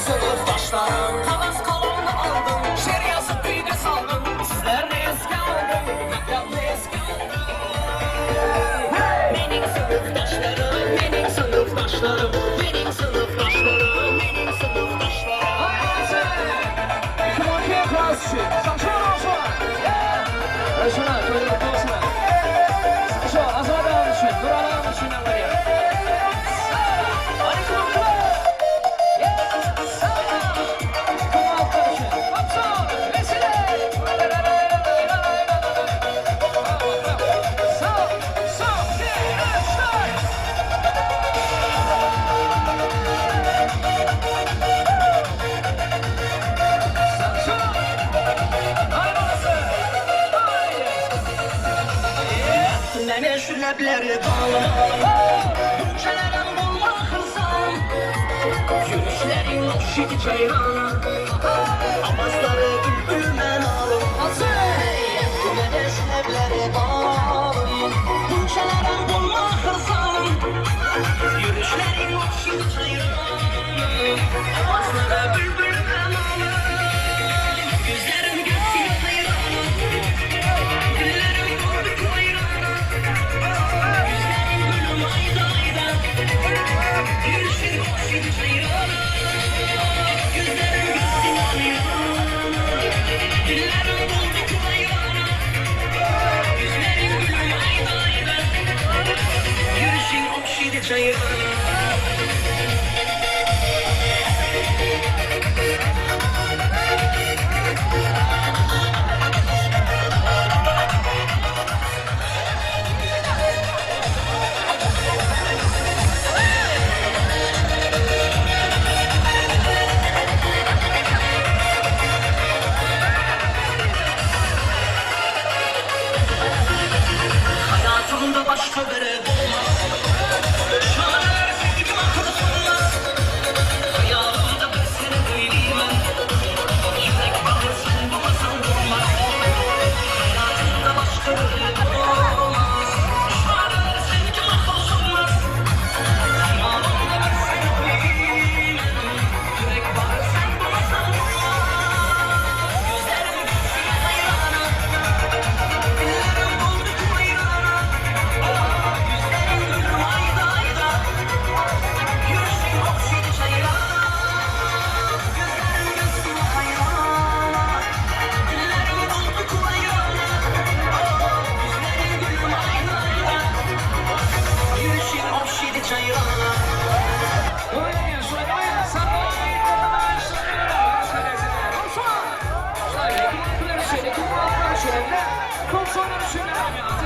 Sınıftaşlarım Havas kolumda aldım Şer yazıp büyüde saldım Sizler ne eski aldım Mektep ne eski aldım Benim sınıftaşlarım Benim sınıftaşlarım Benim sınıftaşlarım Benim sınıftaşlarım Hayatı İki makiye klas için Saçma olsun Reşuna böyle olsun Saçma azadağım için Duralağım için Amerika Nene şu lebleri bağlı Bunçelerim bulma hırsam Yürüyüşlerin hoşiti ceyran Avazları bülbülmen alım Nene şu lebleri bağlı Bunçelerim bulma hırsam Yürüyüşlerin hoşiti ceyran Avazları bülbülmen alım Gözlerim gökyüzü hayran Güllerim korku hayran Yürüyüşün hoşun hayran Gözlerim gözün hayran Dillerim bulduk hayran Gözlerim gülüm hayran Yürüyüşün hoşun hayran Başka biri bulmaz Şahaneler sevgim akıl sunmaz Hayalımda bir seni duydum Yürek bakırsın bulmasan bulmaz Hayatımda başka biri bulmaz Şahaneler sevgim akıl sunmaz Hayalımda bir seni duydum Yürek bakırsın bulmasan bulmaz Gözlerim gitsin hayrana Dillerim bulduk hayrana Sonra